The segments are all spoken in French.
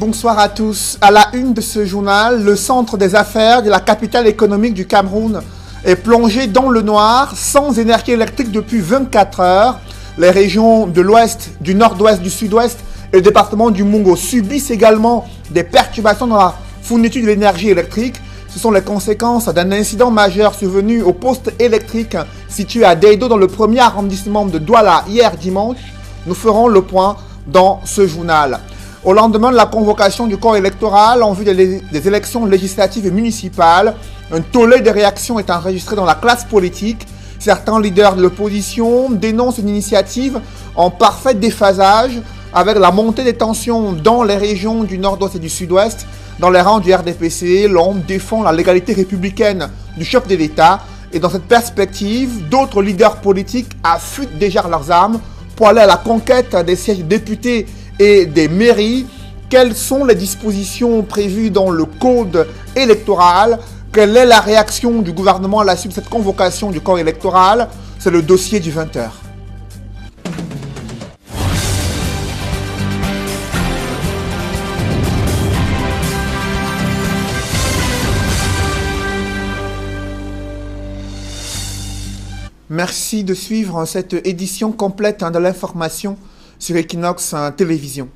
Bonsoir à tous. À la une de ce journal, le centre des affaires de la capitale économique du Cameroun est plongé dans le noir, sans énergie électrique depuis 24 heures. Les régions de l'ouest, du nord-ouest, du sud-ouest et le département du Mungo subissent également des perturbations dans la fourniture de l'énergie électrique. Ce sont les conséquences d'un incident majeur survenu au poste électrique situé à Deido dans le premier arrondissement de Douala hier dimanche. Nous ferons le point dans ce journal. Au lendemain de la convocation du corps électoral en vue des élections législatives et municipales, un tollé de réactions est enregistré dans la classe politique. Certains leaders de l'opposition dénoncent une initiative en parfait déphasage avec la montée des tensions dans les régions du nord-ouest et du sud-ouest. Dans les rangs du RDPC, l'homme défend la légalité républicaine du chef de l'État. Et dans cette perspective, d'autres leaders politiques affûtent déjà leurs armes pour aller à la conquête des sièges de députés et des mairies. Quelles sont les dispositions prévues dans le code électoral? Quelle est la réaction du gouvernement à la suite de cette convocation du corps électoral? C'est le dossier du 20h. Merci de suivre cette édition complète de l'information sur Equinox Télévision.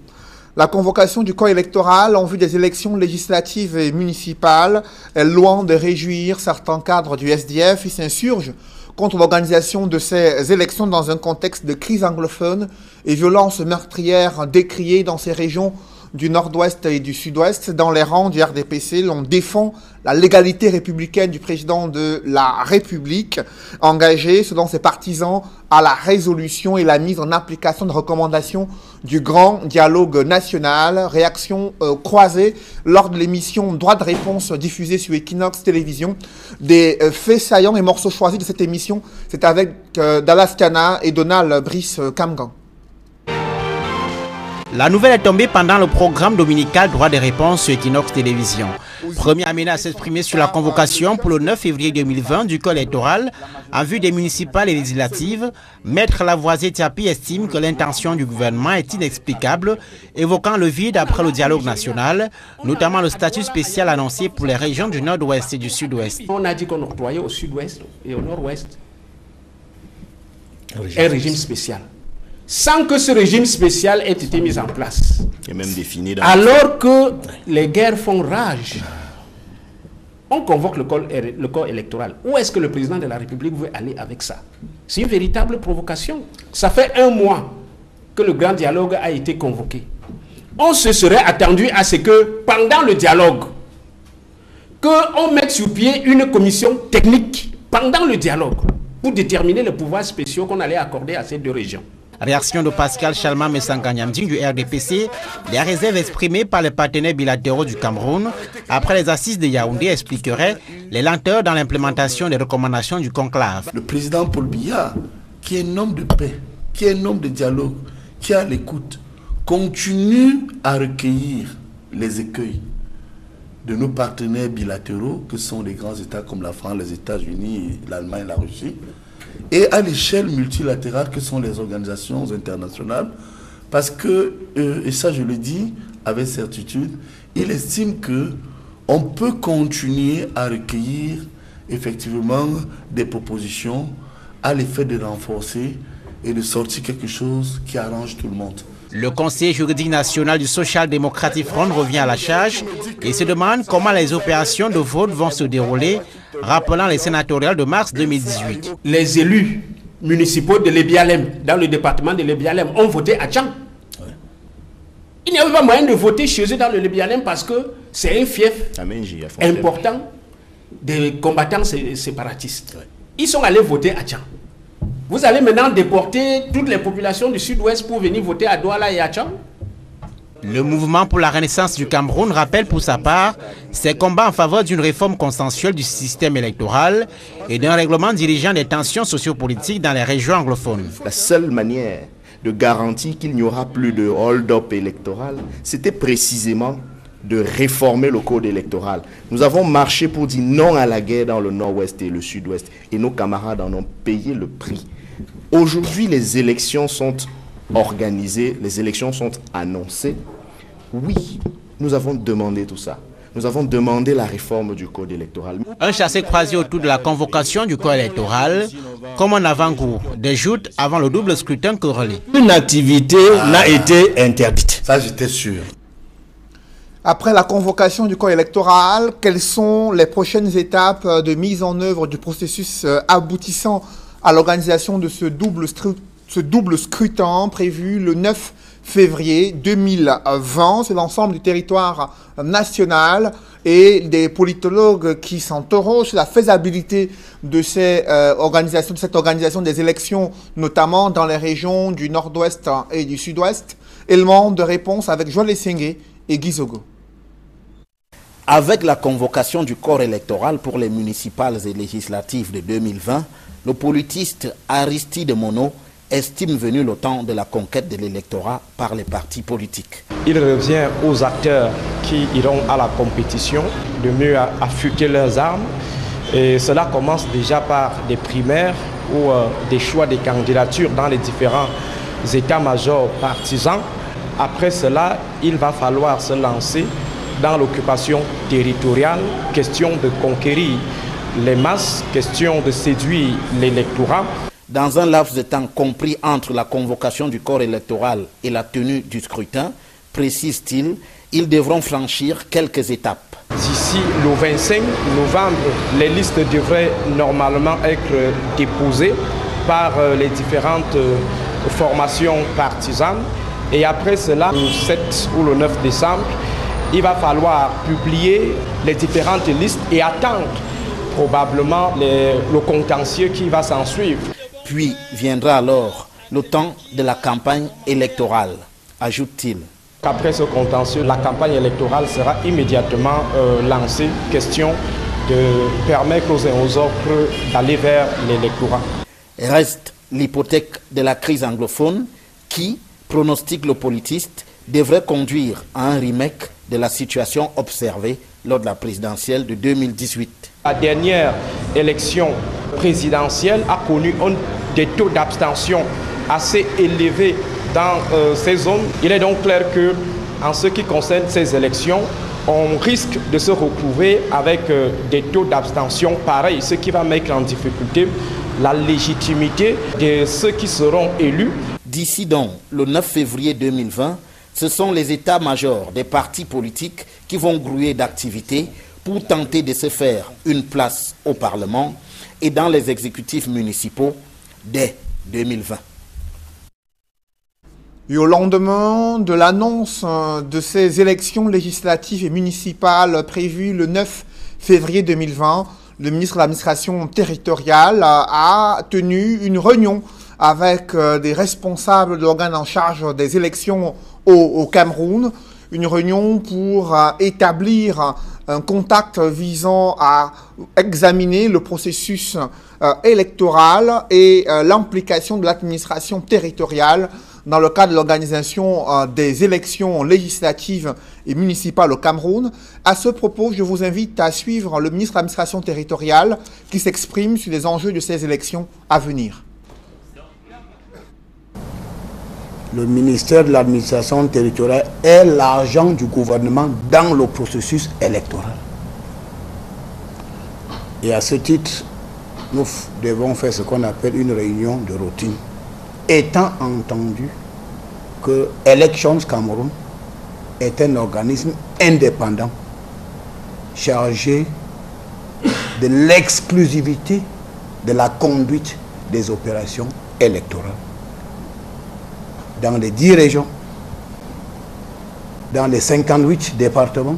La convocation du corps électoral en vue des élections législatives et municipales est loin de réjouir certains cadres du SDF. Ils s'insurgent contre l'organisation de ces élections dans un contexte de crise anglophone et violences meurtrières décriées dans ces régions du nord-ouest et du sud-ouest. Dans les rangs du RDPC, l'on défend la légalité républicaine du président de la République, engagé selon ses partisans à la résolution et la mise en application de recommandations du grand dialogue national. Réaction croisée lors de l'émission Droit de réponse diffusée sur Equinox Télévision. Des faits saillants et morceaux choisis de cette émission, c'est avec Dallas Tiana et Donald Brice Kamgan. La nouvelle est tombée pendant le programme dominical Droit des réponses sur Equinox Télévision. Premier amené à s'exprimer sur la convocation pour le 9 février 2020 du corps électoral en vue des municipales et législatives, Maître Lavoisier Tiapi estime que l'intention du gouvernement est inexplicable, évoquant le vide après le dialogue national, notamment le statut spécial annoncé pour les régions du nord-ouest et du sud-ouest. On a dit qu'on octroyait au sud-ouest et au nord-ouest un régime spécial, sans que ce régime spécial ait été mis en place. Et même défini dans alors que les guerres font rage, on convoque le corps électoral. Où est-ce que le président de la République veut aller avec ça? C'est une véritable provocation. Ça fait 1 mois que le grand dialogue a été convoqué. On se serait attendu à ce que, pendant le dialogue, qu'on mette sur pied une commission technique pendant le dialogue pour déterminer les pouvoirs spéciaux qu'on allait accorder à ces 2 régions. Réaction de Pascal Chalma-Messanganyamding du RDPC, les réserves exprimées par les partenaires bilatéraux du Cameroun après les assises de Yaoundé expliqueraient les lenteurs dans l'implémentation des recommandations du conclave. Le président Paul Biya, qui est un homme de paix, qui est un homme de dialogue, qui a l'écoute, continue à recueillir les écueils de nos partenaires bilatéraux, que sont les grands États comme la France, les États-Unis, l'Allemagne, la Russie, et à l'échelle multilatérale que sont les organisations internationales, parce que, et ça je le dis avec certitude, il estime qu'on peut continuer à recueillir effectivement des propositions à l'effet de renforcer et de sortir quelque chose qui arrange tout le monde. Le Conseil juridique national du Social Democratic Front revient à la charge et se demande comment les opérations de vote vont se dérouler, rappelant les sénatoriales de mars 2018. Les élus municipaux de l'Ebialem, dans le département de l'Ebialem, ont voté à Tchang. Il n'y avait pas moyen de voter chez eux dans le L'Ebialem parce que c'est un fief important des combattants séparatistes. Ils sont allés voter à Tchang. Vous allez maintenant déporter toutes les populations du sud-ouest pour venir voter à Douala et à Tchang? Le mouvement pour la renaissance du Cameroun rappelle pour sa part ses combats en faveur d'une réforme consensuelle du système électoral et d'un règlement dirigeant des tensions sociopolitiques dans les régions anglophones. La seule manière de garantir qu'il n'y aura plus de hold-up électoral, c'était précisément de réformer le code électoral. Nous avons marché pour dire non à la guerre dans le nord-ouest et le sud-ouest et nos camarades en ont payé le prix. Aujourd'hui, les élections sont organisées, les élections sont annoncées. Oui, Nous avons demandé tout ça. Nous avons demandé la réforme du code électoral. Un chassé-croisé autour de la convocation du corps électoral, comme un avant-goût des joutes avant le double scrutin corrélé. Une activité n'a été interdite. Ça, j'étais sûr. Après la convocation du corps électoral, quelles sont les prochaines étapes de mise en œuvre du processus aboutissant à l'organisation de ce double scrutin prévu le 9 février 2020 sur l'ensemble du territoire national, et des politologues qui s'interrogent sur la faisabilité de cette organisation des élections, notamment dans les régions du nord-ouest et du sud-ouest. Élément de réponse avec Joël Essengue et Guy Zogo. Avec la convocation du corps électoral pour les municipales et législatives de 2020, le politiste Aristide Monod estime venu le temps de la conquête de l'électorat par les partis politiques. Il revient aux acteurs qui iront à la compétition de mieux affûter leurs armes. Et cela commence déjà par des primaires ou des choix des candidatures dans les différents états-majors partisans. Après cela, il va falloir se lancer dans l'occupation territoriale, question de conquérir les masses, question de séduire l'électorat. Dans un laps de temps compris entre la convocation du corps électoral et la tenue du scrutin, précise-t-il, ils devront franchir quelques étapes. D'ici le 25 novembre, les listes devraient normalement être déposées par les différentes formations partisanes. Et après cela, le 7 ou le 9 décembre, il va falloir publier les différentes listes et attendre probablement le contentieux qui va s'en suivre. Puis viendra alors le temps de la campagne électorale, ajoute-t-il. Après ce contentieux, la campagne électorale sera immédiatement lancée. Question de permettre aux uns aux autres d'aller vers l'électorat. Reste l'hypothèque de la crise anglophone qui, pronostique le politiste, devrait conduire à un remake de la situation observée lors de la présidentielle de 2018. La dernière élection présidentielle a connu des taux d'abstention assez élevés dans ces zones. Il est donc clair que, en ce qui concerne ces élections, on risque de se retrouver avec des taux d'abstention pareils, ce qui va mettre en difficulté la légitimité de ceux qui seront élus. D'ici donc le 9 février 2020, ce sont les états-majors des partis politiques qui vont grouiller d'activités pour tenter de se faire une place au Parlement et dans les exécutifs municipaux dès 2020. Et au lendemain de l'annonce de ces élections législatives et municipales prévues le 9 février 2020, le ministre de l'administration territoriale a tenu une réunion avec des responsables de l'organe en charge des élections au Cameroun, une réunion pour établir un contact visant à examiner le processus électoral et l'implication de l'administration territoriale dans le cadre de l'organisation des élections législatives et municipales au Cameroun. À ce propos, je vous invite à suivre le ministre de l'administration territoriale qui s'exprime sur les enjeux de ces élections à venir. Le ministère de l'administration territoriale est l'agent du gouvernement dans le processus électoral. Et à ce titre, nous devons faire ce qu'on appelle une réunion de routine. Étant entendu que Elections Cameroun est un organisme indépendant chargé de l'exclusivité de la conduite des opérations électorales dans les 10 régions, dans les 58 départements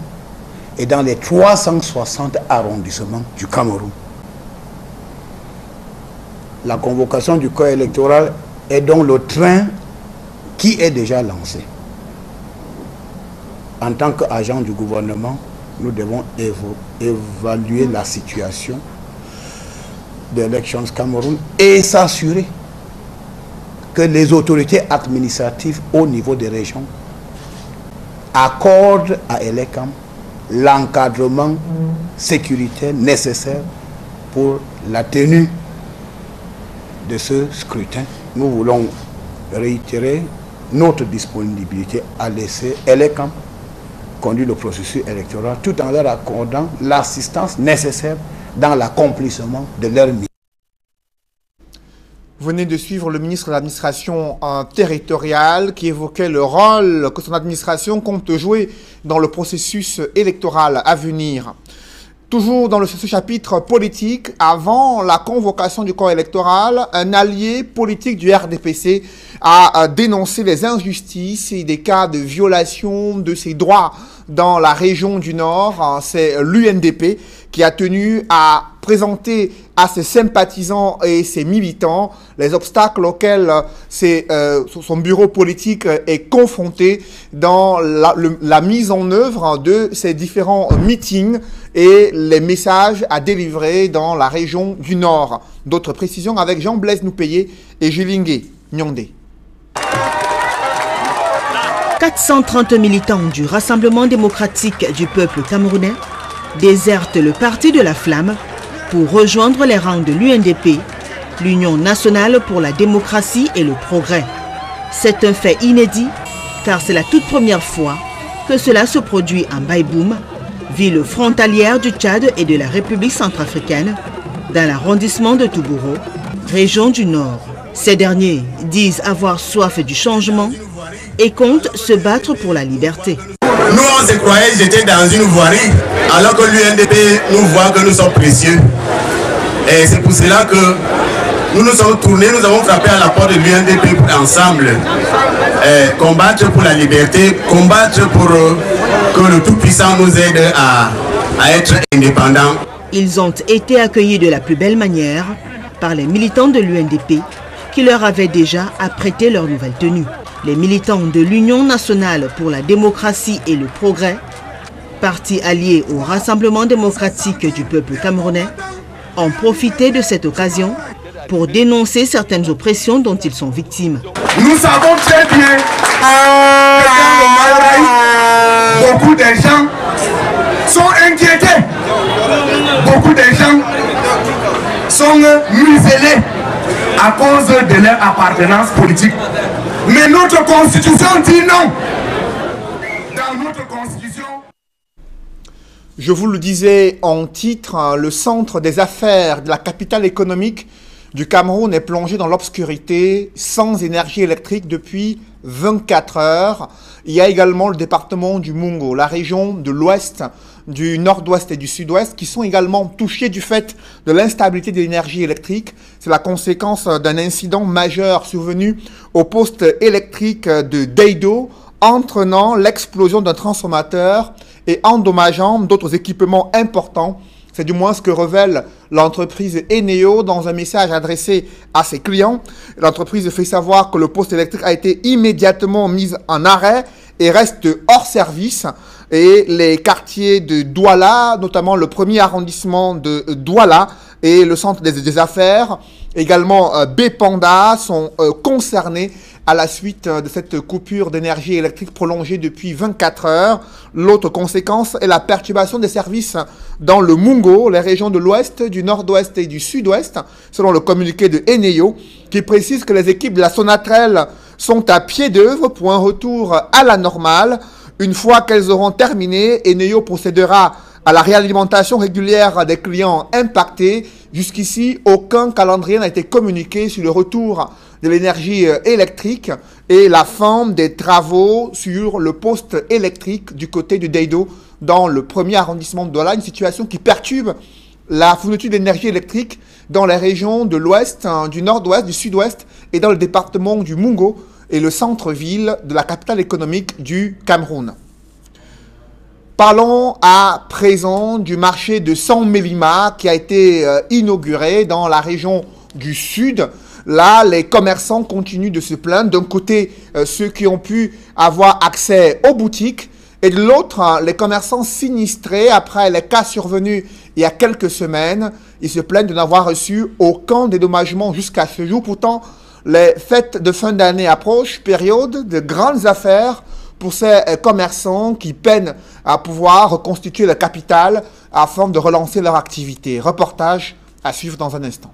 et dans les 360 arrondissements du Cameroun. La convocation du corps électoral est donc le train qui est déjà lancé. En tant qu'agent du gouvernement, nous devons évaluer la situation d'Elections Cameroun et s'assurer que les autorités administratives au niveau des régions accordent à Elecam l'encadrement sécuritaire nécessaire pour la tenue de ce scrutin. Nous voulons réitérer notre disponibilité à laisser Elecam conduire le processus électoral tout en leur accordant l'assistance nécessaire dans l'accomplissement de leur mission. Vous venez de suivre le ministre de l'administration territoriale qui évoquait le rôle que son administration compte jouer dans le processus électoral à venir. Toujours dans ce chapitre politique, avant la convocation du corps électoral, un allié politique du RDPC a dénoncé les injustices et des cas de violation de ses droits dans la région du Nord. C'est l'UNDP qui a tenu à présenter à ses sympathisants et ses militants les obstacles auxquels son bureau politique est confronté dans la mise en œuvre de ces différents meetings et les messages à délivrer dans la région du Nord. D'autres précisions avec Jean-Blaise Noupéé et Julingue Nyondé. 430 militants du Rassemblement démocratique du peuple camerounais désertent le parti de la Flamme pour rejoindre les rangs de l'UNDP, l'Union nationale pour la démocratie et le progrès. C'est un fait inédit car c'est la toute première fois que cela se produit en Baïboum, ville frontalière du Tchad et de la République centrafricaine, dans l'arrondissement de Toubouro, région du Nord. Ces derniers disent avoir soif du changement et comptent se battre pour la liberté. Nous, on se croyait j'étais dans une voirie, alors que l'UNDP nous voit que nous sommes précieux. Et c'est pour cela que nous nous sommes tournés, nous avons frappé à la porte de l'UNDP ensemble. Combattre pour la liberté, combattre pour que le Tout-Puissant nous aide à être indépendants. Ils ont été accueillis de la plus belle manière par les militants de l'UNDP qui leur avaient déjà apprêté leur nouvelle tenue. Les militants de l'Union nationale pour la démocratie et le progrès, parti allié au Rassemblement démocratique du peuple camerounais, ont profité de cette occasion pour dénoncer certaines oppressions dont ils sont victimes. Nous savons très bien que dans le Maoraï, beaucoup de gens sont inquiétés. Beaucoup de gens sont muselés à cause de leur appartenance politique. Mais notre constitution dit non. Dans notre constitution... Je vous le disais en titre, le centre des affaires de la capitale économique du Cameroun est plongé dans l'obscurité, sans énergie électrique depuis 24 heures. Il y a également le département du Mungo, la région de l'ouest, du nord-ouest et du sud-ouest qui sont également touchés du fait de l'instabilité de l'énergie électrique. C'est la conséquence d'un incident majeur survenu au poste électrique de Deido, entraînant l'explosion d'un transformateur et endommageant d'autres équipements importants. C'est du moins ce que révèle l'entreprise Eneo dans un message adressé à ses clients. L'entreprise fait savoir que le poste électrique a été immédiatement mis en arrêt et reste hors service. Et les quartiers de Douala, notamment le premier arrondissement de Douala et le centre des affaires, également Bépanda, sont concernés à la suite de cette coupure d'énergie électrique prolongée depuis 24 heures. L'autre conséquence est la perturbation des services dans le Mungo, les régions de l'ouest, du nord-ouest et du sud-ouest, selon le communiqué de Eneo, qui précise que les équipes de la Sonatrel sont à pied d'œuvre pour un retour à la normale. Une fois qu'elles auront terminé, Eneo procédera à la réalimentation régulière des clients impactés. Jusqu'ici, aucun calendrier n'a été communiqué sur le retour de l'énergie électrique et la fin des travaux sur le poste électrique du côté de Deido dans le premier arrondissement de Douala, une situation qui perturbe la fourniture d'énergie électrique dans les régions de l'ouest, du nord-ouest, du sud-ouest et dans le département du Mungo et le centre-ville de la capitale économique du Cameroun. Parlons à présent du marché de San Mélima qui a été inauguré dans la région du sud. Là, les commerçants continuent de se plaindre. D'un côté, ceux qui ont pu avoir accès aux boutiques et de l'autre, les commerçants sinistrés après les cas survenus il y a quelques semaines. Ils se plaignent de n'avoir reçu aucun dédommagement jusqu'à ce jour. Pourtant, les fêtes de fin d'année approchent, période de grandes affaires pour ces commerçants qui peinent à pouvoir reconstituer le capital afin de relancer leur activité. Reportage à suivre dans un instant.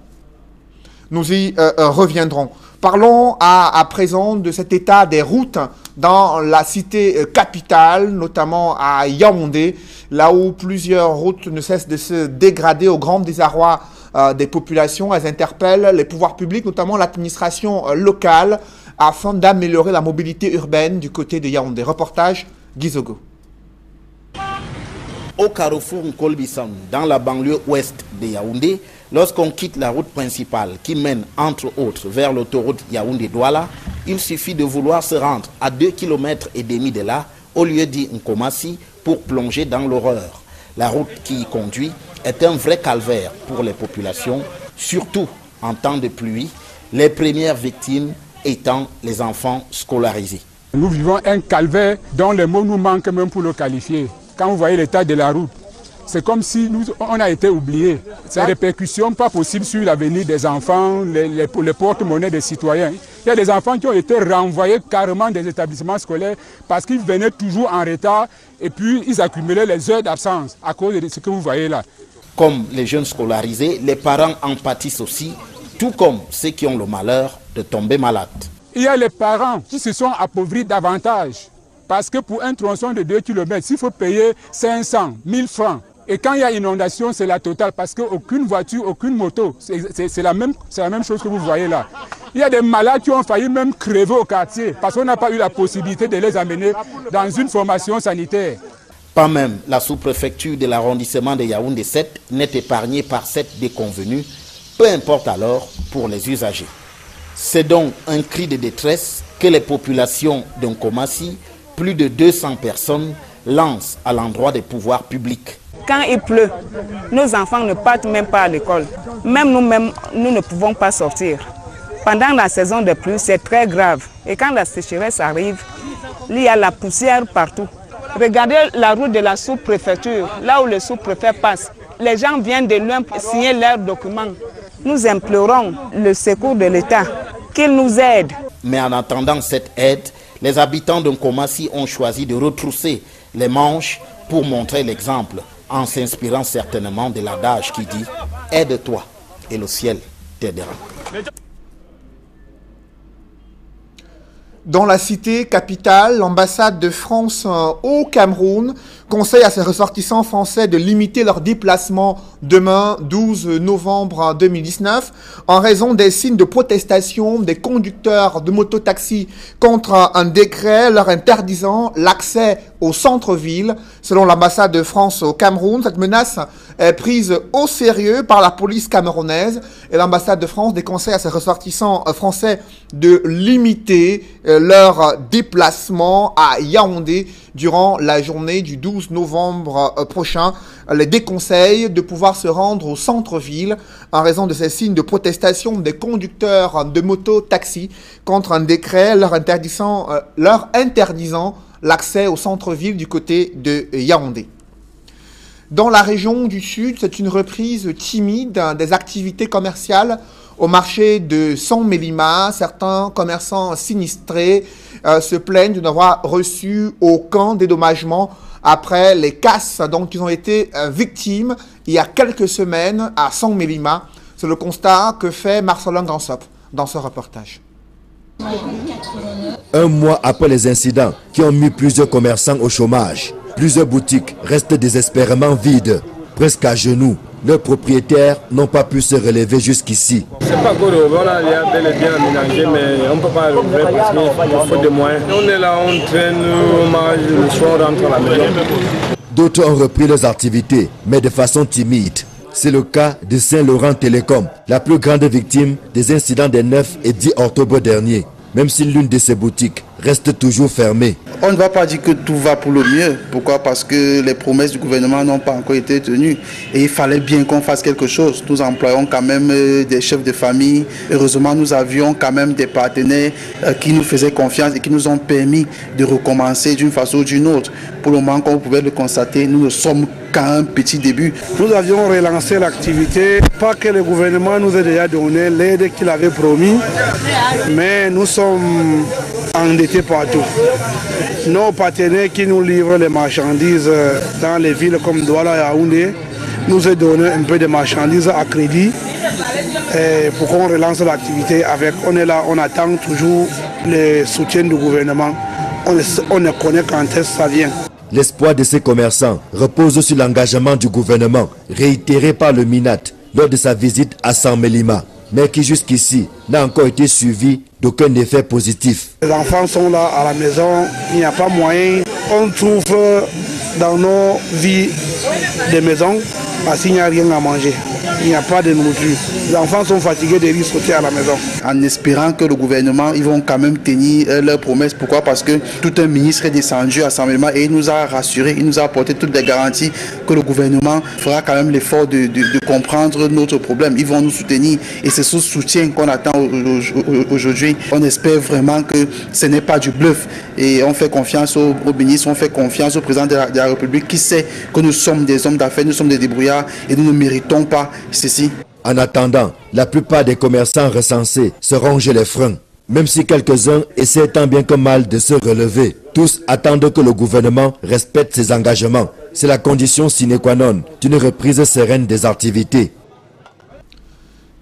Nous y reviendrons. Parlons à présent de cet état des routes dans la cité capitale, notamment à Yaoundé, là où plusieurs routes ne cessent de se dégrader au grand désarroi des populations. Elles interpellent les pouvoirs publics, notamment l'administration locale, afin d'améliorer la mobilité urbaine du côté de Yaoundé. Reportage Gizogo. Au carrefour Nkolbissang, dans la banlieue ouest de Yaoundé, lorsqu'on quitte la route principale qui mène entre autres vers l'autoroute Yaoundé-Douala, il suffit de vouloir se rendre à 2,5 km de là, au lieu dit Nkomassi, pour plonger dans l'horreur. La route qui y conduit est un vrai calvaire pour les populations, surtout en temps de pluie, les premières victimes étant les enfants scolarisés. Nous vivons un calvaire dont les mots nous manquent même pour le qualifier. Quand vous voyez l'état de la route, c'est comme si on a été oubliés. Ces répercussions pas possibles sur l'avenir des enfants, les porte-monnaies des citoyens. Il y a des enfants qui ont été renvoyés carrément des établissements scolaires parce qu'ils venaient toujours en retard et puis ils accumulaient les heures d'absence à cause de ce que vous voyez là. Comme les jeunes scolarisés, les parents en pâtissent aussi, tout comme ceux qui ont le malheur de tomber malades. Il y a les parents qui se sont appauvris davantage parce que pour un tronçon de 2 km, s'il faut payer 500, 1000 francs. Et quand il y a inondation, c'est la totale parce qu'aucune voiture, aucune moto, c'est la même chose que vous voyez là. Il y a des malades qui ont failli même crever au quartier parce qu'on n'a pas eu la possibilité de les amener dans une formation sanitaire. Pas même la sous-préfecture de l'arrondissement de Yaoundé 7 n'est épargnée par cette déconvenue, peu importe alors pour les usagers. C'est donc un cri de détresse que les populations d'Nkomassi, plus de 200 personnes, lancent à l'endroit des pouvoirs publics. Quand il pleut, nos enfants ne partent même pas à l'école. Même nous-mêmes, nous ne pouvons pas sortir. Pendant la saison de pluie, c'est très grave. Et quand la sécheresse arrive, il y a la poussière partout. Regardez la route de la sous-préfecture, là où le sous-préfet passe. Les gens viennent de loin pour signer leurs documents. Nous implorons le secours de l'État, qu'il nous aide. Mais en attendant cette aide, les habitants de Nkomassi ont choisi de retrousser les manches pour montrer l'exemple, en s'inspirant certainement de l'adage qui dit « Aide-toi et le ciel t'aidera ». Dans la cité capitale, l'ambassade de France au Cameroun conseille à ses ressortissants français de limiter leurs déplacements demain, 12 novembre 2019, en raison des signes de protestation des conducteurs de mototaxis contre un décret leur interdisant l'accès au centre-ville. Selon l'ambassade de France au Cameroun, cette menace est prise au sérieux par la police camerounaise et l'ambassade de France déconseille à ses ressortissants français de limiter leur déplacement à Yaoundé durant la journée du 12 novembre prochain. Les déconseille de pouvoir se rendre au centre-ville en raison de ces signes de protestation des conducteurs de moto-taxi contre un décret leur interdisant l'accès au centre-ville du côté de Yaoundé. Dans la région du Sud, c'est une reprise timide des activités commerciales au marché de San-Mélima. Certains commerçants sinistrés se plaignent de n'avoir reçu aucun dédommagement après les casses dont ils ont été victimes il y a quelques semaines à San-Mélima. C'est le constat que fait Marcelin Gansop dans ce reportage. Un mois après les incidents qui ont mis plusieurs commerçants au chômage, plusieurs boutiques restent désespérément vides, presque à genoux. Leurs propriétaires n'ont pas pu se relever jusqu'ici. C'est pas gros, voilà, il y a bel et bien aménagé, mais on ne peut pas relever parce qu'il faut des moyens. On est là, on traîne, on mange, le soir, on rentre à la maison. D'autres ont repris leurs activités, mais de façon timide. C'est le cas de Saint-Laurent Télécom, la plus grande victime des incidents des 9 et 10 octobre dernier, même si l'une de ses boutiques reste toujours fermée. On ne va pas dire que tout va pour le mieux. Pourquoi? Parce que les promesses du gouvernement n'ont pas encore été tenues. Et il fallait bien qu'on fasse quelque chose. Nous employons quand même des chefs de famille. Heureusement, nous avions quand même des partenaires qui nous faisaient confiance et qui nous ont permis de recommencer d'une façon ou d'une autre. Pour le moment, comme vous pouvez le constater, nous ne sommes qu'à un petit début. Nous avions relancé l'activité, pas que le gouvernement nous ait déjà donné l'aide qu'il avait promis, mais nous sommes endettés partout. Nos partenaires qui nous livrent les marchandises dans les villes comme Douala et Yaoundé nous ont donné un peu de marchandises à crédit pour qu'on relance l'activité avec. On est là, on attend toujours le soutien du gouvernement. On ne connaît quand est-ce que ça vient. L'espoir de ces commerçants repose sur l'engagement du gouvernement réitéré par le MINAT lors de sa visite à San Melima, mais qui jusqu'ici n'a encore été suivi d'aucun effet positif. Les enfants sont là à la maison, il n'y a pas moyen. On trouve dans nos vies des maisons parce qu'il n'y a rien à manger. Il n'y a pas de nourriture. Les enfants sont fatigués de sauter à la maison. En espérant que le gouvernement, ils vont quand même tenir leurs promesses. Pourquoi? Parce que tout un ministre est descendu à San Melima et il nous a rassuré, il nous a apporté toutes les garanties que le gouvernement fera quand même l'effort de comprendre notre problème. Ils vont nous soutenir et c'est ce soutien qu'on attend aujourd'hui. On espère vraiment que ce n'est pas du bluff et on fait confiance au ministre, on fait confiance au président de la République qui sait que nous sommes des hommes d'affaires, nous sommes des débrouillards et nous ne méritons pas ceci. En attendant, la plupart des commerçants recensés se rongent les freins. Même si quelques-uns essaient tant bien que mal de se relever, tous attendent que le gouvernement respecte ses engagements. C'est la condition sine qua non d'une reprise sereine des activités.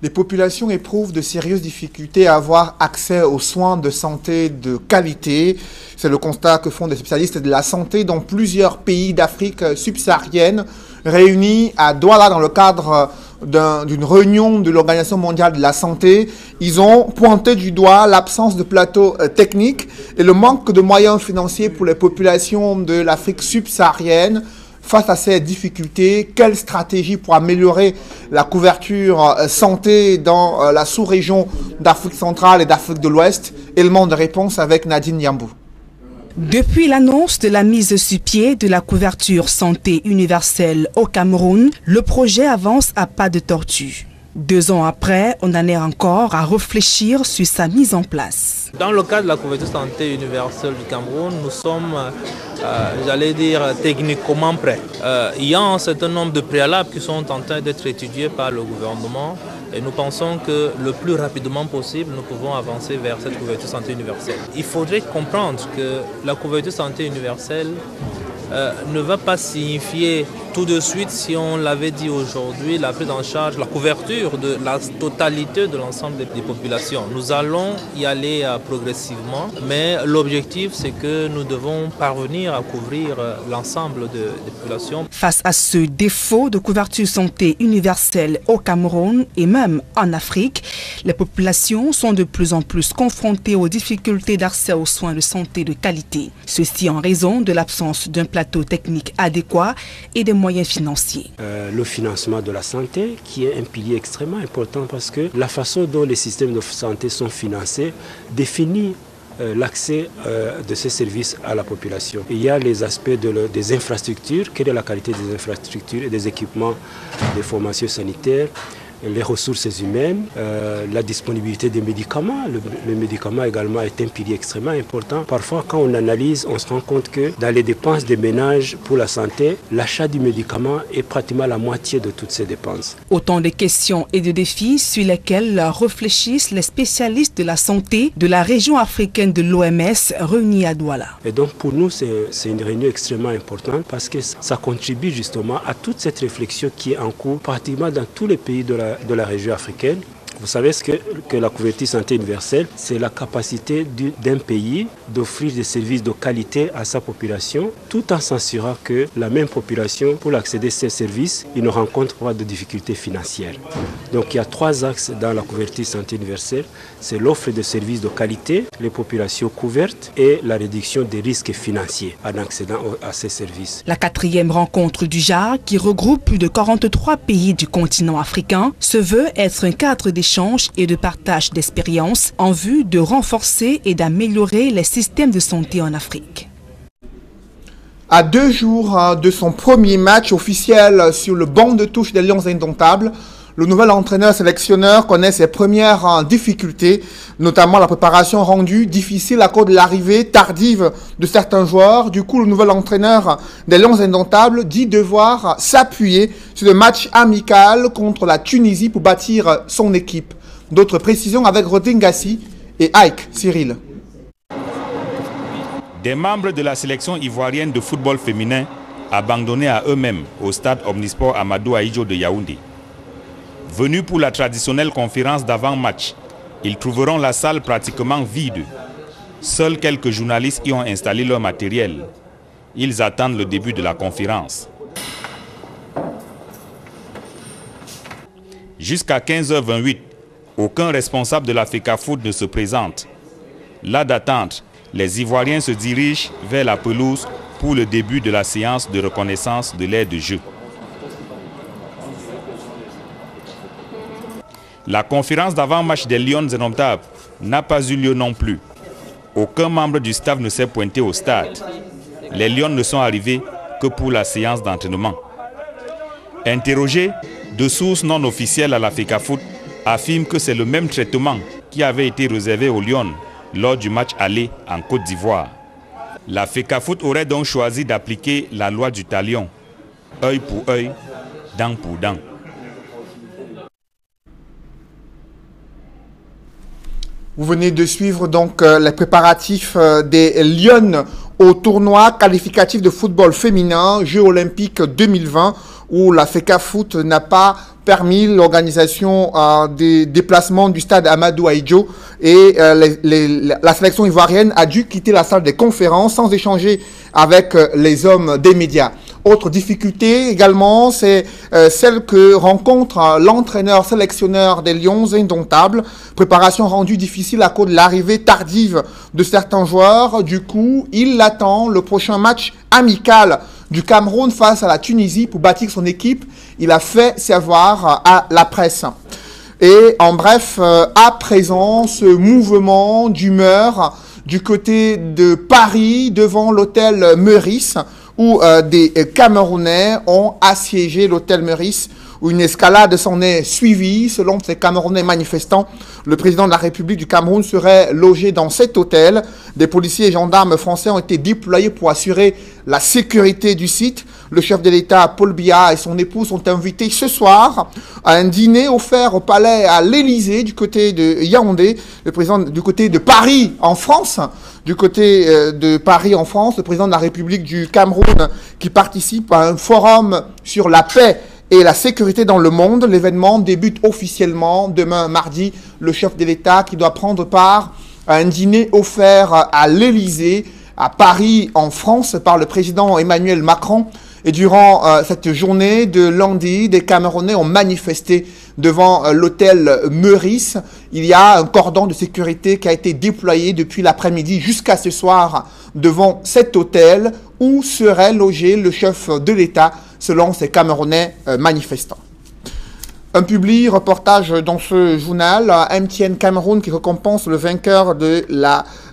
Les populations éprouvent de sérieuses difficultés à avoir accès aux soins de santé de qualité. C'est le constat que font des spécialistes de la santé dans plusieurs pays d'Afrique subsaharienne réunis à Douala dans le cadre d'une réunion de l'Organisation mondiale de la santé. Ils ont pointé du doigt l'absence de plateaux techniques et le manque de moyens financiers pour les populations de l'Afrique subsaharienne. Face à ces difficultés, quelle stratégie pour améliorer la couverture santé dans la sous-région d'Afrique centrale et d'Afrique de l'Ouest? Élément de réponse avec Nadine Yambou. Depuis l'annonce de la mise sur pied de la couverture santé universelle au Cameroun, le projet avance à pas de tortue. 2 ans après, on en est encore à réfléchir sur sa mise en place. Dans le cadre de la couverture santé universelle du Cameroun, nous sommes, j'allais dire, techniquement prêts. Il y a un certain nombre de préalables qui sont en train d'être étudiés par le gouvernement et nous pensons que le plus rapidement possible, nous pouvons avancer vers cette couverture santé universelle. Il faudrait comprendre que la couverture santé universelle ne va pas signifier tout de suite, si on l'avait dit aujourd'hui, la prise en charge, la couverture de la totalité de l'ensemble des populations. Nous allons y aller progressivement, mais l'objectif c'est que nous devons parvenir à couvrir l'ensemble des populations. Face à ce défaut de couverture santé universelle au Cameroun et même en Afrique, les populations sont de plus en plus confrontées aux difficultés d'accès aux soins de santé de qualité. Ceci en raison de l'absence d'un plateau technique adéquat et des moyens financiers. Le financement de la santé qui est un pilier extrêmement important parce que la façon dont les systèmes de santé sont financés définit l'accès de ces services à la population. Il y a les aspects des infrastructures, quelle est la qualité des infrastructures et des équipements des formations sanitaires, les ressources humaines, la disponibilité des médicaments. Le médicament également est un pilier extrêmement important. Parfois, quand on analyse, on se rend compte que dans les dépenses des ménages pour la santé, l'achat du médicament est pratiquement la moitié de toutes ces dépenses. Autant de questions et de défis sur lesquels réfléchissent les spécialistes de la santé de la région africaine de l'OMS réunis à Douala. Et donc pour nous, c'est une réunion extrêmement importante parce que ça contribue justement à toute cette réflexion qui est en cours pratiquement dans tous les pays de la région africaine. Vous savez que la couverture santé universelle, c'est la capacité d'un pays d'offrir des services de qualité à sa population, tout en s'assurant que la même population, pour accéder à ces services, il ne rencontre pas de difficultés financières. Donc il y a 3 axes dans la couverture santé universelle. C'est l'offre de services de qualité, les populations couvertes et la réduction des risques financiers en accédant à ces services. La 4e rencontre du genre, qui regroupe plus de 43 pays du continent africain, se veut être un cadre d'échange et de partage d'expériences en vue de renforcer et d'améliorer les systèmes de santé en Afrique. À 2 jours de son premier match officiel sur le banc de touche des Lions Indomptables, le nouvel entraîneur-sélectionneur connaît ses premières difficultés, notamment la préparation rendue difficile à cause de l'arrivée tardive de certains joueurs. Du coup, le nouvel entraîneur des Lions Indomptables dit devoir s'appuyer sur le match amical contre la Tunisie pour bâtir son équipe. D'autres précisions avec Rodin Gassi et Ike Cyril. Des membres de la sélection ivoirienne de football féminin abandonnés à eux-mêmes au stade Omnisport Amadou Ahidjo de Yaoundé. Venus pour la traditionnelle conférence d'avant-match, ils trouveront la salle pratiquement vide. Seuls quelques journalistes y ont installé leur matériel. Ils attendent le début de la conférence. Jusqu'à 15h28, aucun responsable de la FECAFOOT ne se présente. Là d'attente, les Ivoiriens se dirigent vers la pelouse pour le début de la séance de reconnaissance de l'aire de jeu. La conférence d'avant-match des Lions indomptables n'a pas eu lieu non plus. Aucun membre du staff ne s'est pointé au stade. Les Lions ne sont arrivés que pour la séance d'entraînement. Interrogés, de sources non officielles à la FECAFOOT affirment que c'est le même traitement qui avait été réservé aux Lions lors du match aller en Côte d'Ivoire. La FECAFOOT aurait donc choisi d'appliquer la loi du talion, œil pour œil, dent pour dent. Vous venez de suivre donc les préparatifs des Lions au tournoi qualificatif de football féminin, Jeux olympiques 2020, où la FECAFOOT n'a pas permis l'organisation des déplacements du stade Amadou Ahidjo et la sélection ivoirienne a dû quitter la salle des conférences sans échanger avec les hommes des médias. Autre difficulté également, c'est celle que rencontre l'entraîneur sélectionneur des Lions indomptables. Préparation rendue difficile à cause de l'arrivée tardive de certains joueurs. Du coup, il attend le prochain match amical du Cameroun face à la Tunisie pour bâtir son équipe. Il a fait savoir à la presse. Et en bref, à présent, ce mouvement d'humeur du côté de Paris devant l'hôtel Meurice, où des Camerounais ont assiégé l'hôtel Meurice, où une escalade s'en est suivie. Selon ces Camerounais manifestants, le président de la République du Cameroun serait logé dans cet hôtel. Des policiers et gendarmes français ont été déployés pour assurer la sécurité du site. Le chef de l'État, Paul Biya, et son épouse sont invités ce soir à un dîner offert au palais à l'Élysée du côté de Yaoundé, le président du côté de Paris en France. Du côté de Paris en France, le président de la République du Cameroun qui participe à un forum sur la paix et la sécurité dans le monde. L'événement débute officiellement demain mardi. Le chef de l'État qui doit prendre part à un dîner offert à l'Élysée, à Paris en France, par le président Emmanuel Macron. Et durant cette journée de lundi, des Camerounais ont manifesté devant l'hôtel Meurice. Il y a un cordon de sécurité qui a été déployé depuis l'après-midi jusqu'à ce soir devant cet hôtel où serait logé le chef de l'État selon ces Camerounais manifestants. Un public reportage dans ce journal, MTN Cameroun qui récompense le vainqueur de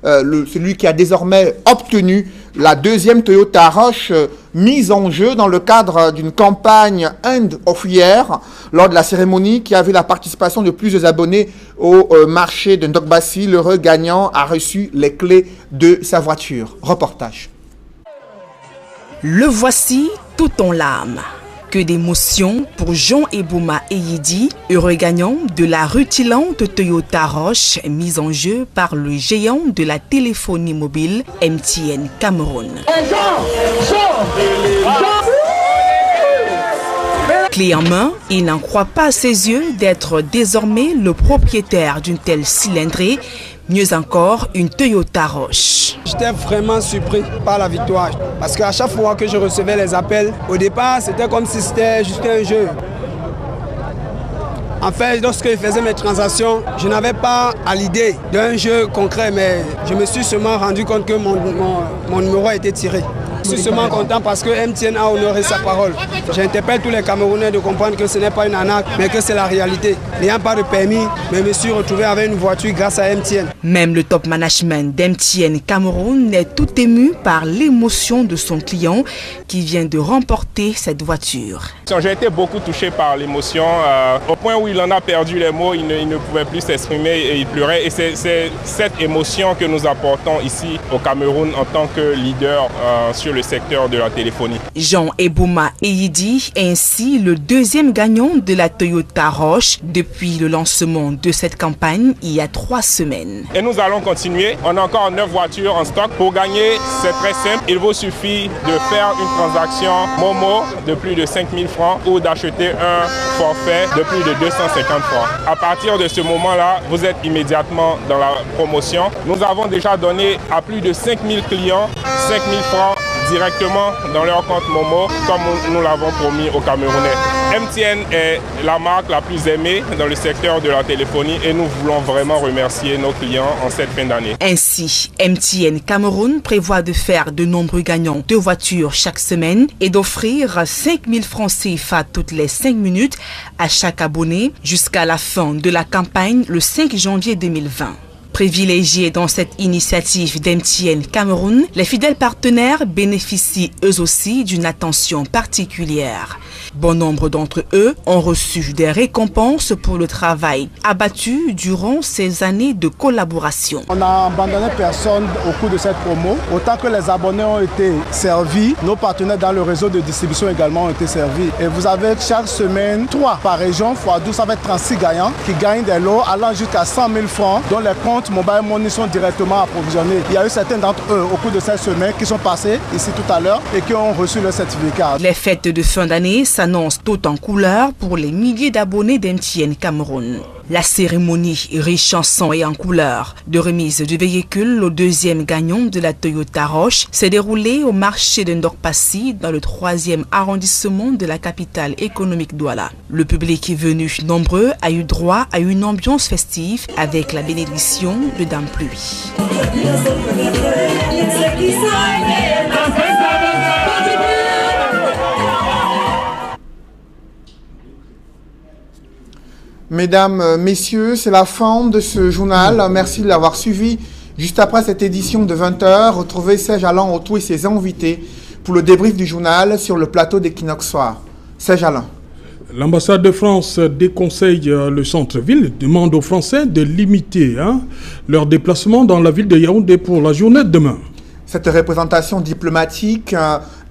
celui qui a désormais obtenu la deuxième Toyota Rush mise en jeu dans le cadre d'une campagne End of Year lors de la cérémonie qui a vu la participation de plusieurs abonnés au marché de Ndokbassi. L'heureux gagnant a reçu les clés de sa voiture. Reportage. Le voici tout en larmes. Que d'émotions pour Jean Ebouma Eyidi, heureux gagnant de la rutilante Toyota Rush mise en jeu par le géant de la téléphonie mobile MTN Cameroun. Clé en main, il n'en croit pas à ses yeux d'être désormais le propriétaire d'une telle cylindrée, mieux encore une Toyota Rush. J'étais vraiment surpris par la victoire parce qu'à chaque fois que je recevais les appels, au départ c'était comme si c'était juste un jeu. En fait, lorsque je faisais mes transactions, je n'avais pas à l'idée d'un jeu concret, mais je me suis seulement rendu compte que mon numéro a été tiré. Je suis seulement content parce que MTN a honoré sa parole. J'interpelle tous les Camerounais de comprendre que ce n'est pas une arnaque, mais que c'est la réalité. N'ayant pas de permis, mais je me suis retrouvé avec une voiture grâce à MTN. Même le top management d'MTN Cameroun est tout ému par l'émotion de son client qui vient de remporter cette voiture. J'ai été beaucoup touché par l'émotion, au point où il en a perdu les mots, il ne pouvait plus s'exprimer et il pleurait. Et c'est cette émotion que nous apportons ici au Cameroun en tant que leader sur le secteur de la téléphonie. Jean Ebouma Eyidi est ainsi le deuxième gagnant de la Toyota Roche depuis le lancement de cette campagne il y a 3 semaines. Et nous allons continuer. On a encore 9 voitures en stock. Pour gagner, c'est très simple. Il vous suffit de faire une transaction Momo de plus de 5 000 francs ou d'acheter un forfait de plus de 250 francs. À partir de ce moment-là, vous êtes immédiatement dans la promotion. Nous avons déjà donné à plus de 5 000 clients 5 000 francs directement dans leur compte Momo, comme nous l'avons promis aux Camerounais. MTN est la marque la plus aimée dans le secteur de la téléphonie et nous voulons vraiment remercier nos clients en cette fin d'année. Ainsi, MTN Cameroun prévoit de faire de nombreux gagnants de voitures chaque semaine et d'offrir 5 000 francs CFA toutes les 5 minutes à chaque abonné jusqu'à la fin de la campagne le 5 janvier 2020. Privilégiés dans cette initiative d'MTN Cameroun, les fidèles partenaires bénéficient eux aussi d'une attention particulière. Bon nombre d'entre eux ont reçu des récompenses pour le travail abattu durant ces années de collaboration. On a abandonné personne au cours de cette promo. Autant que les abonnés ont été servis, nos partenaires dans le réseau de distribution également ont été servis. Et vous avez chaque semaine 3 par région, fois 12, ça va être 36 gagnants qui gagnent des lots allant jusqu'à 100 000 francs dont les comptes Mobile Money sont directement approvisionnés. Il y a eu certains d'entre eux au cours de cette semaine qui sont passés ici tout à l'heure et qui ont reçu le certificat. Les fêtes de fin d'année s'annoncent toutes en couleurs pour les milliers d'abonnés d'MTN Cameroun. La cérémonie riche en sang et en couleurs de remise du véhicule au deuxième gagnant de la Toyota Roche s'est déroulée au marché de Ndorpassi dans le 3e arrondissement de la capitale économique Douala. Le public venu nombreux a eu droit à une ambiance festive avec la bénédiction de Dame Pluie. Mesdames, messieurs, c'est la fin de ce journal. Merci de l'avoir suivi. Juste après cette édition de 20h, retrouvez Serge Alain Autou et ses invités pour le débrief du journal sur le plateau d'Equinox Soir. Serge Alain. L'ambassade de France déconseille le centre-ville, demande aux Français de limiter leur déplacement dans la ville de Yaoundé pour la journée de demain. Cette représentation diplomatique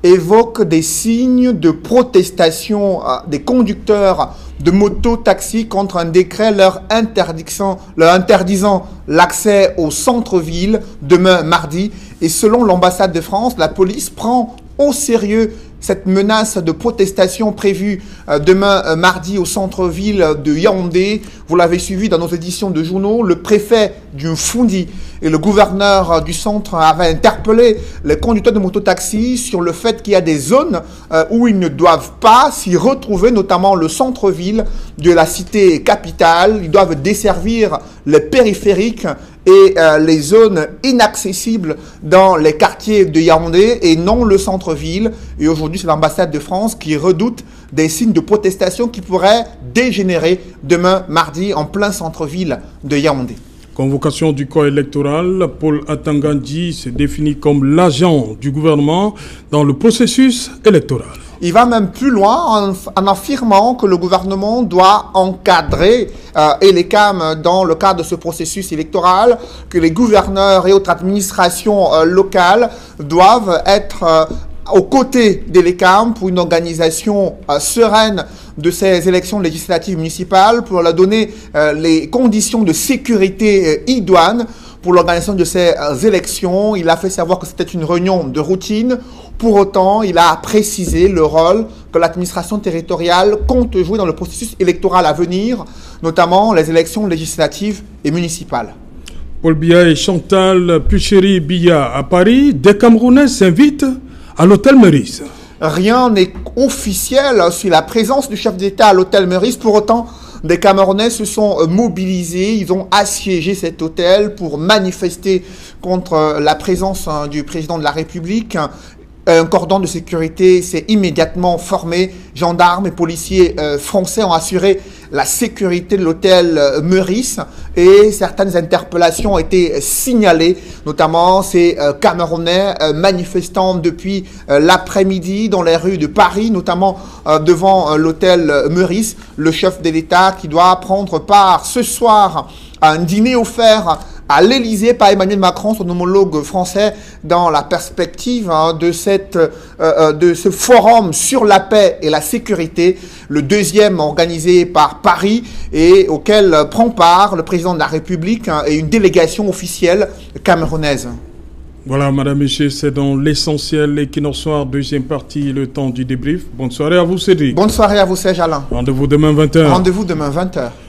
évoque des signes de protestation des conducteurs de moto-taxi contre un décret leur interdisant l'accès au centre-ville demain mardi. Et selon l'ambassade de France, la police prend au sérieux cette menace de protestation prévue demain mardi au centre-ville de Yaoundé. Vous l'avez suivi dans nos éditions de journaux. Le préfet du Fundi et le gouverneur du centre avaient interpellé les conducteurs de mototaxi sur le fait qu'il y a des zones où ils ne doivent pas s'y retrouver, notamment le centre-ville de la cité capitale. Ils doivent desservir les périphériques et les zones inaccessibles dans les quartiers de Yaoundé et non le centre-ville. Et aujourd'hui, c'est l'ambassade de France qui redoute des signes de protestation qui pourraient dégénérer demain mardi en plein centre-ville de Yaoundé. Convocation du corps électoral, Paul Atangandji se définit comme l'agent du gouvernement dans le processus électoral. Il va même plus loin en affirmant que le gouvernement doit encadrer ELECAM dans le cadre de ce processus électoral, que les gouverneurs et autres administrations locales doivent être aux côtés d'ELECAM pour une organisation sereine de ces élections législatives municipales, pour leur donner les conditions de sécurité idoines pour l'organisation de ces élections. Il a fait savoir que c'était une réunion de routine. Pour autant, il a précisé le rôle que l'administration territoriale compte jouer dans le processus électoral à venir, notamment les élections législatives et municipales. Paul Biya et Chantal Pucheri Biya à Paris, des Camerounais s'invitent à l'hôtel Meurice. Rien n'est officiel sur la présence du chef d'État à l'hôtel Meurice. Pour autant, des Camerounais se sont mobilisés. Ils ont assiégé cet hôtel pour manifester contre la présence du président de la République. Un cordon de sécurité s'est immédiatement formé. Gendarmes et policiers français ont assuré la sécurité de l'hôtel Meurice et certaines interpellations ont été signalées, notamment ces Camerounais manifestant depuis l'après-midi dans les rues de Paris, notamment devant l'hôtel Meurice. Le chef de l'État qui doit prendre part ce soir à un dîner offert à l'Élysée par Emmanuel Macron, son homologue français, dans la perspective de ce forum sur la paix et la sécurité, le deuxième organisé par Paris et auquel prend part le président de la République et une délégation officielle camerounaise. Voilà, madame, monsieur, c'est dans l'essentiel. Equinox Soir, deuxième partie, le temps du débrief. Bonne soirée à vous, Cédric. Bonne soirée à vous, Serge Alain. Rendez-vous demain 20h. Rendez-vous demain 20h.